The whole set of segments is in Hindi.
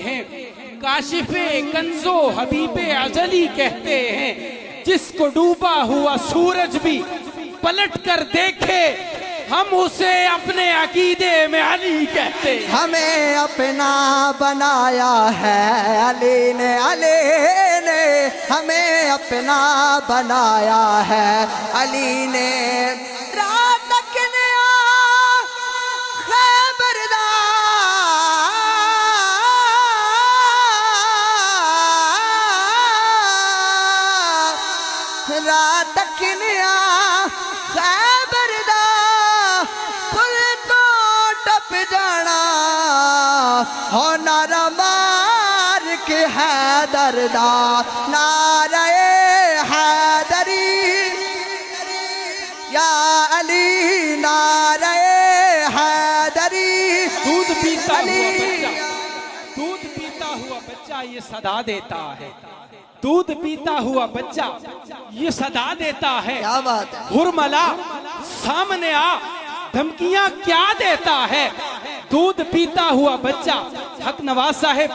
हैं, काशिफे कंजो हबीबे अजली कहते हैं। जिसको डूबा हुआ सूरज भी पलट कर देखे, हम उसे अपने अकीदे में अली कहते हैं। हमें अपना बनाया है अली ने हमें अपना बनाया है अली ने। रात तकने खैबरदा रात तकने खैबरदा पुल तो टप जाना हो नारा मार के हैदरदा नारे हैदरी या अली नारे हैदरी। दूध पीता हुआ बच्चा, दूध पीता हुआ बच्चा ये सदा देता है। दूध पीता हुआ बच्चा ये सदा देता है। क्या बात है। हुरमला सामने आ, धमकियां क्या देता है। दूध पीता हुआ बच्चा, हक नवाज साहिब,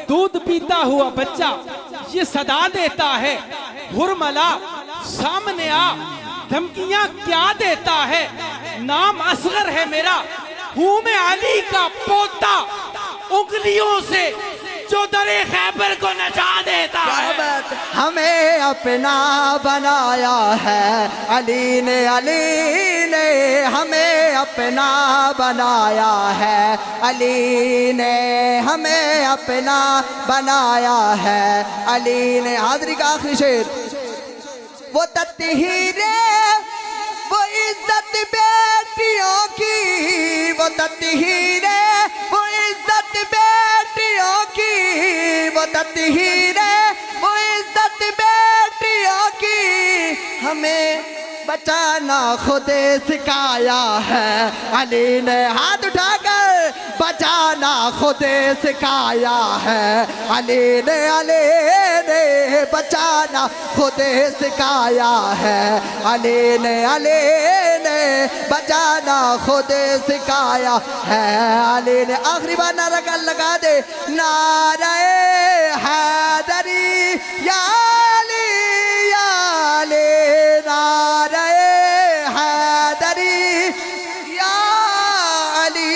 दूध पीता हुआ बच्चा ये सदा देता है। हुरमला सामने आ, धमकियां क्या देता है। नाम असगर है मेरा, हूं मैं अली का पोता, उंगलियों से जो दरे खैबर को नचा देता है। हमें अपना बनाया है अली ने हमें अपना बनाया है अली ने हमें अपना बनाया है अली ने। हाज़री का आखिरी शेर। वो तत्हीरे वो इज्जत बेटियों की, वो तत्हीरे वो इज्जत बेटियों की, वो तत्हीरे वो इज्जत बेटियों की। हमें बचाना खुदे सिखाया है अली ने। हाथ उठाकर बचाना खुदे सिखाया है अली ने बचाना खुदे सिखाया है अली ने बचाना खुदे सिखाया है अली ने। आखिरी बार नारा लगा दे, नारे हैदरी या अली नारे हैदरी या अली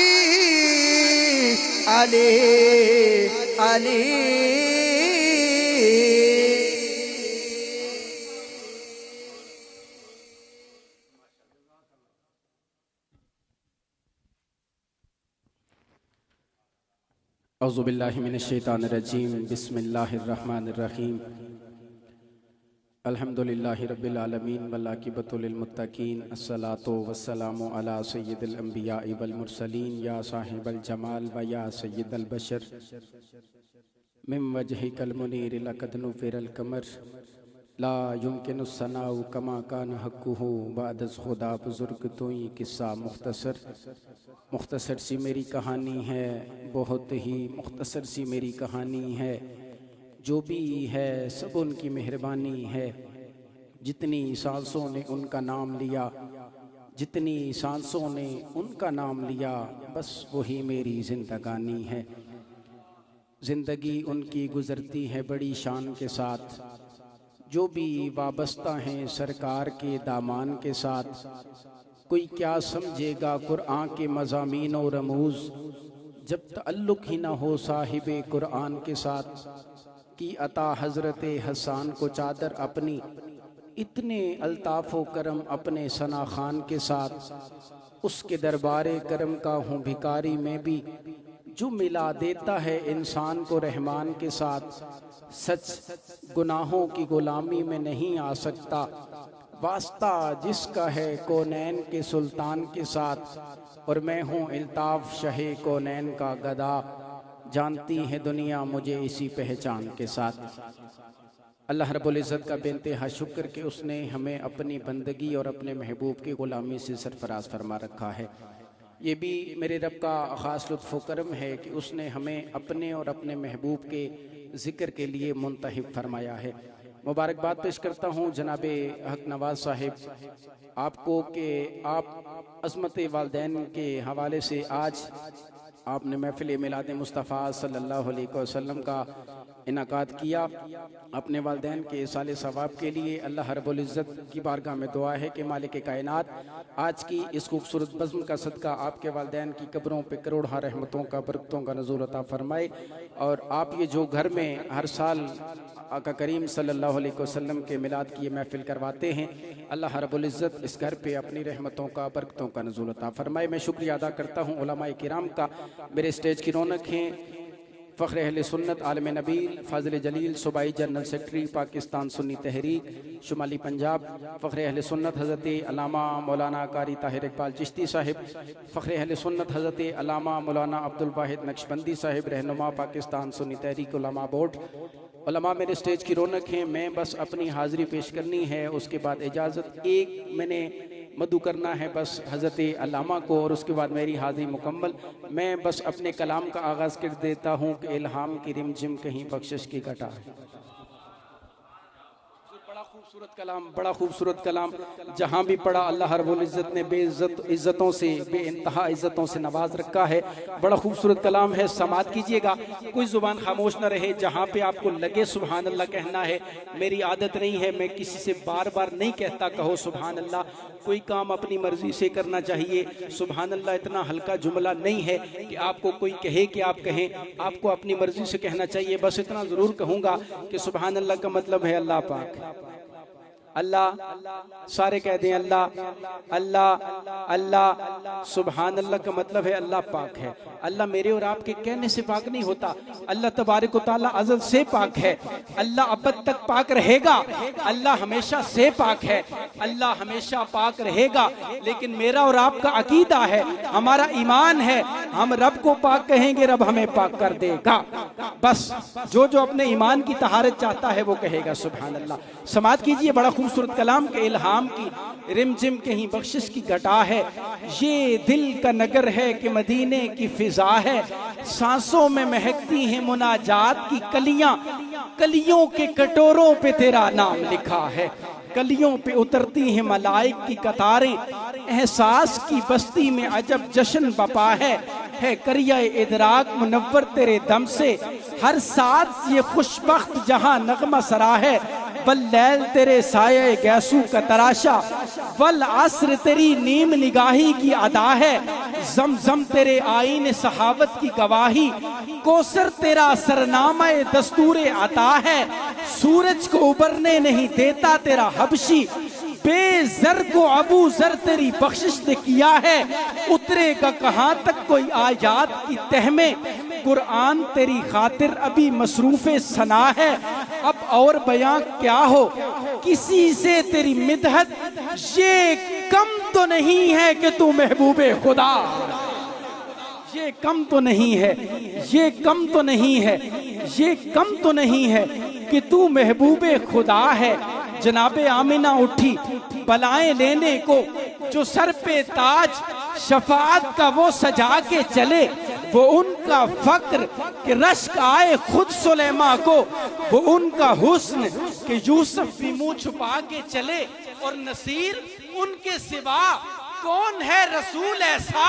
अली। औज़ुबिल्लाहि मिनश्शैतानिर्रजीम, बिस्मिल्लाहिर्रहमानिर्रहीम। अल्हम्दुलिल्लाहि रब्बिल आलमीन वल आक़िबतु लिल मुत्तक़ीन। अस्सलातु वस्सलामु अला सय्यिदिल अंबियाइ वल मुरसलीन या साहिबल जमाल व या सय्यिदल बशर मिन वजहिकल मुनीर लक़द नुफ़िरल कमर ला युमकिनु सनाउ कमा कान हक़्क़ुहु बादस खुदा बुज़ुर्ग तोई। किस्सा मुख्तसर सी मेरी कहानी है, बहुत ही मुख्तसर सी मेरी कहानी है। जो भी है सब उनकी मेहरबानी है। जितनी सांसों ने उनका नाम लिया, जितनी सांसों ने उनका नाम लिया, बस वही मेरी जिंदगानी है। ज़िंदगी उनकी गुज़रती है बड़ी शान के साथ। जो भी वाबस्ता हैं सरकार के दामान के साथ। कोई क्या समझेगा कुरान के मज़ामीन और रमूज़, जब तअल्लुक़ ही ना हो साहिबे कुरान के साथ। की अता हज़रत हसन को चादर अपनी, इतने अल्ताफ़ व करम अपने सना खान के साथ। उसके दरबारे करम का हूँ भिकारी में भी, जो मिला देता है इंसान को रहमान के साथ। सच गुनाहों की गुलामी में नहीं आ सकता, वास्ता जिसका है कौनैन के सुल्तान के साथ। और मैं हूँ अल्ताफ़ शहे कौनैन का गदा, जानती है दुनिया मुझे इसी पहचान के साथ। अल्लाह रब्बुल इज़्ज़त का बेइंतहा शुक्र कि उसने हमें अपनी बंदगी और अपने महबूब की ग़ुलामी से सरफराज फरमा रखा है। ये भी मेरे रब का ख़ास लुत्फ़ व करम है कि उसने हमें अपने और अपने महबूब के ज़िक्र के लिए मुंतहिब फरमाया है। मुबारकबाद पेश करता हूँ जनाबे हक नवाज साहिब आपको कि आप अज़मत वालदैन के हवाले से आज आपने महफिल मिलाद मुस्तफ़ा सल्लल्लाहु अलैहि वसल्लम का इनाकात किया। अपने वालिदैन के साले सवाब के लिए अल्लाह रब्बुल इज़्ज़त की बारगाह में दुआ है कि मालिक कायनात आज की इस खूबसूरत बज़्म का सदका आपके वालिदैन की कब्रों पे करोड़ों रहमतों का बरकतों का नज़ूल अता फरमाए। और आप ये जो घर में हर साल आका करीम सल्लल्लाहु अलैहि वसल्लम के मिलाद की ये महफिल करवाते हैं, अल्लाह रब्बुल इज़्ज़त इस घर पे अपनी रहमतों का बरकतों का नज़ूल अता फरमाए। मैं शुक्रिया अदा करता हूँ उलमाए किराम का। मेरे स्टेज की रौनक हैं फ़ख्र अहले सुन्नत आलम नबील फ़ाज़िल जलील सूबाई जनरल सेक्रेटरी पाकिस्तान सुन्नी तहरीक शुमाली पंजाब, फ़ख्र अहले सुन्नत हज़रत अल्लामा मौलाना कारी ताहिर इकबाल चिश्ती साहिब, फ़ख्र अहले सुन्नत हज़रत अल्लामा मौलाना अब्दुल वाहिद नक्शबंदी साहिब रहनुमा पाकिस्तान सुन्नी तहरीक उलमा बोर्ड। उलमा मेरे स्टेज की रौनक हैं। मैं बस अपनी हाज़िरी पेश करनी है, उसके बाद इजाज़त एक मैंने मदू करना है बस हज़रत अल्लामा को, और उसके बाद मेरी हाज़िरी मुकम्मल। मैं बस अपने कलाम का आगाज़ कर देता हूँ कि इल्हाम की रिमझिम कहीं बख्शिश की घटा है। बड़ा खूबसूरत कलाम, बड़ा खूबसूरत कलाम। जहाँ भी पढ़ा अल्लाह रब्बुल इज़्ज़त ने इज़्ज़तों से बेइंतहा इज़्ज़तों से नवाज रखा है। बड़ा खूबसूरत कलाम है, समात कीजिएगा, कोई ज़ुबान खामोश न रहे। जहाँ पे आपको लगे सुभान अल्लाह कहना है। मेरी आदत नहीं है, मैं किसी से बार बार नहीं कहता कहो सुभान अल्लाह। कोई काम अपनी मर्जी से करना चाहिए। सुभान अल्लाह इतना हल्का जुमला नहीं है कि आपको कोई कहे कि आप कहें, आपको अपनी मर्जी से कहना चाहिए। बस इतना ज़रूर कहूँगा कि सुभान अल्लाह का मतलब है अल्लाह पाक। अल्लाह, सारे कह दें अल्लाह अल्लाह अल्लाह। सुभान अल्लाह का मतलब है अल्लाह पाक है। अल्लाह मेरे और आपके कहने से पाक नहीं होता। अल्लाह तबारक व तआला अज़ल से पाक है। अल्लाह अबद तक पाक रहेगा। अल्लाह हमेशा से पाक है। अल्लाह हमेशा पाक रहेगा। लेकिन मेरा और आपका अकीदा है, हमारा ईमान है, हम रब को पाक कहेंगे, रब हमें पाक कर देगा। बस जो जो अपने ईमान की तहारत चाहता है वो कहेगा सुभान अल्लाह। समात कीजिए बड़ा खूबसूरत कलाम के इल्हाम की रिमझिम कहीं बख्शिश की घटा है। ये दिल का नगर है कि मदीने की फिजा है, सांसों में महकती हैं मुनाजात की कलियां, कलियों के कटोरों पे तेरा नाम लिखा है, कलियों पे उतरती हैं मलाइक की कतारें, एहसास की बस्ती में अजब जश्न बपा है करिया इदराक मुनव्वर तेरे दम से, हर साथ ये खुशबख्त जहां नगमा सरा है, वल लैल तेरे साये गैसू का तराशा, वल अस्र तेरी नीम निगाही की अदा है, जमजम तेरे आईन सहावत की गवाही, कोसर तेरा सरनामा दस्तूरे अता है, सूरज को उबरने नहीं देता तेरा हबशी, बेजर को अबू जर तेरी बख्शिश ने किया है, उतरेगा कहाँ तक कोई आयात की तह में, कुरान तेरी खातिर अभी मसरूफे सना है, अब और बयां क्या हो किसी से तेरी मिदहत, ये कम तो नहीं है कि तू महबूबे खुदा, ये कम तो नहीं है, ये कम तो नहीं है, ये कम तो नहीं है कि तू महबूबे खुदा है। जनाबे आमिना उठी बलाएं लेने को, जो सर पे ताज शफाअत का वो सजा के चले, वो उनका फक्र कि रश्क आए खुद सुलेमा को, वो उनका हुस्न कि यूसुफ भी मुंह छुपा के चले, और नसीर उनके सिवा कौन है रसूल ऐसा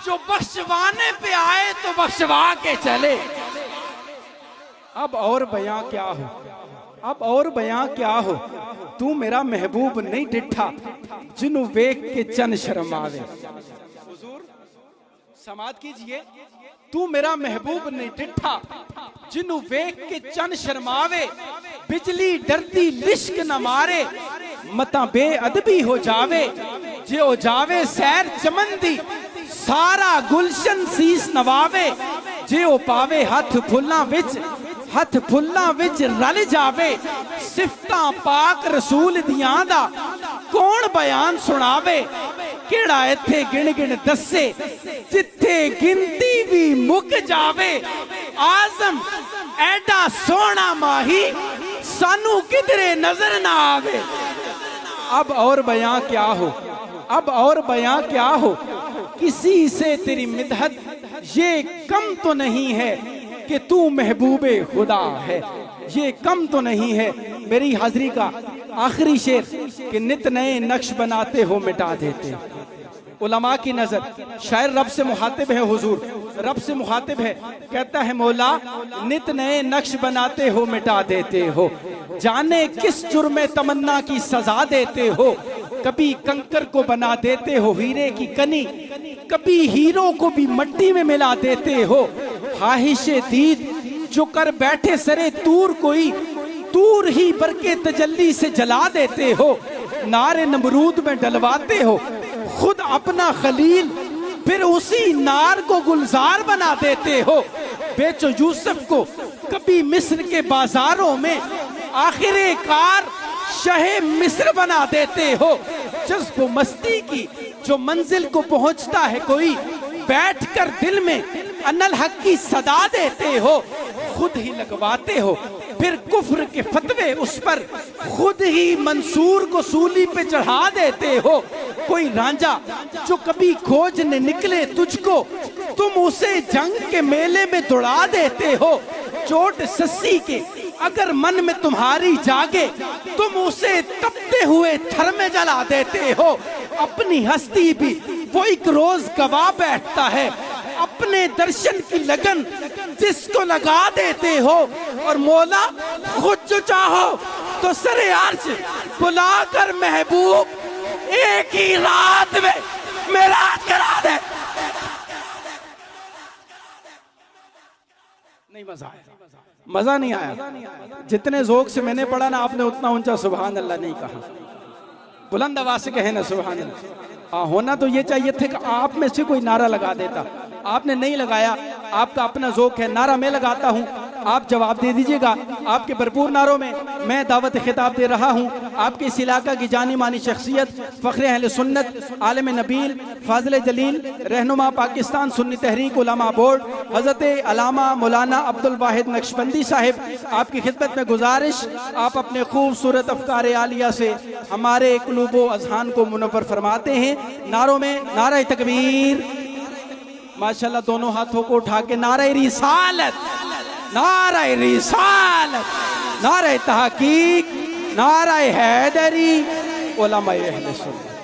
जो बख्शवाने पे आए तो बख्शवा के चले। अब और बयां क्या हो, अब और बयां क्या हो, तू मेरा महबूब नहीं डिठा जिन्हू वेख के चन शर्मावे। हुजूर समात कीजिए, तू मेरा महबूब नहीं डिठा जिन्हू वेख के चन शर्मावे, बिजली डरती लिश्क न मारे, मता बेअदबी हो जावे, जे हो जावे सैर चमन दी, सारा गुलशन सीस नवावे, जे हो पावे हाथ फुल्ला विच, हथ फुल्ला विच रल जावे, सिफता पाक रसूल दियां दा कौन बयान सुनावे, केड़ा इत्थे गिन गिन दसे जिथे गिनती भी मुक जावे, आजम ऐडा सोना माही सानू किधरे नजर ना आवे। अब और बयां क्या हो, अब और बयां क्या हो किसी से तेरी मिदहत, ये कम तो नहीं है कि तू महबूबे खुदा है, ये कम तो नहीं है। मेरी हाजिरी का आखिरी शेर कि नित नए नक्श बनाते हो मिटा देते, उलमा की नजर, शायर रब से मुखातिब है, हुजूर रब से मुखातिब है, कहता है मौला नित नए नक्श बनाते हो मिटा देते हो, जाने किस जुर्मे तमन्ना की सजा देते हो, कभी कंकर को बना देते हो हीरे की कनी, कभी हीरो को भी मट्टी में मिला देते हो, ख्वाहिशे दीद जो कर बैठे सरे तूर कोई, तूर ही बरके तजल्ली से जला देते हो, नारे नमरूद में डलवाते हो खुद अपना खलील, फिर उसी नार को गुलजार बना देते हो, बेचो यूसुफ को कभी मिस्र के बाजारों में, आखिरकार शहे मिस्र बना देते हो, जज्ब मस्ती की जो मंजिल को पहुंचता है कोई, बैठकर दिल में अनल हक की सदा देते हो, खुद ही लगवाते हो फिर कुफ्र के फतवे उस पर, खुद ही मंसूर को सूली पे चढ़ा देते हो, कोई रांझा जो कभी खोजने निकले तुझको, तुम उसे जंग के मेले में दौड़ा देते हो, चोट सस्सी के अगर मन में तुम्हारी जागे, तुम उसे तपते हुए थर में जला देते हो, अपनी हस्ती भी वो एक रोज गवा बैठता है, अपने दर्शन की लगन जिसको लगा देते हो, और मौला खुद जो चाहो तो सरे अर्श बुलाकर महबूब एक ही रात में मेराज करा दे। नहीं मजा आया, मजा नहीं आया। जितने ज़ौक़ से मैंने पढ़ा ना, आपने उतना ऊंचा सुभान अल्लाह नहीं कहा, बुलंद आवाज से कहे ना सुभान अल्लाह। होना तो ये चाहिए थे कि आप में से कोई नारा लगा देता, आपने नहीं लगाया, आपका अपना ज़ौक़ है। नारा मैं लगाता हूँ, आप जवाब दे दीजिएगा। आपके भरपूर नारों में मैं दावत खिताब दे रहा हूँ। आपके इस इलाका की जानी मानी शख्सियत, फ़ख्र अहले सुन्नत, आलिम नबील, फाज़िल जलील, रहनुमा पाकिस्तान सुन्नी तहरीक उलमा बोर्ड, हज़रत अल्लामा मौलाना अब्दुल वाहिद नक्शबंदी साहिब, आपकी खिदमत में गुजारिश, आप अपने खूबसूरत अफ़कार आलिया से हमारे क़ुलूब अज़हान को मुनव्वर फरमाते हैं। नारों में नारा तकबीर, माशाल्लाह, दोनों हाथों को उठा के नारा रिसालत, नारा रिसालत, नारा तहकीक, नारा हैदरी, उलमा अहले सुन्नत।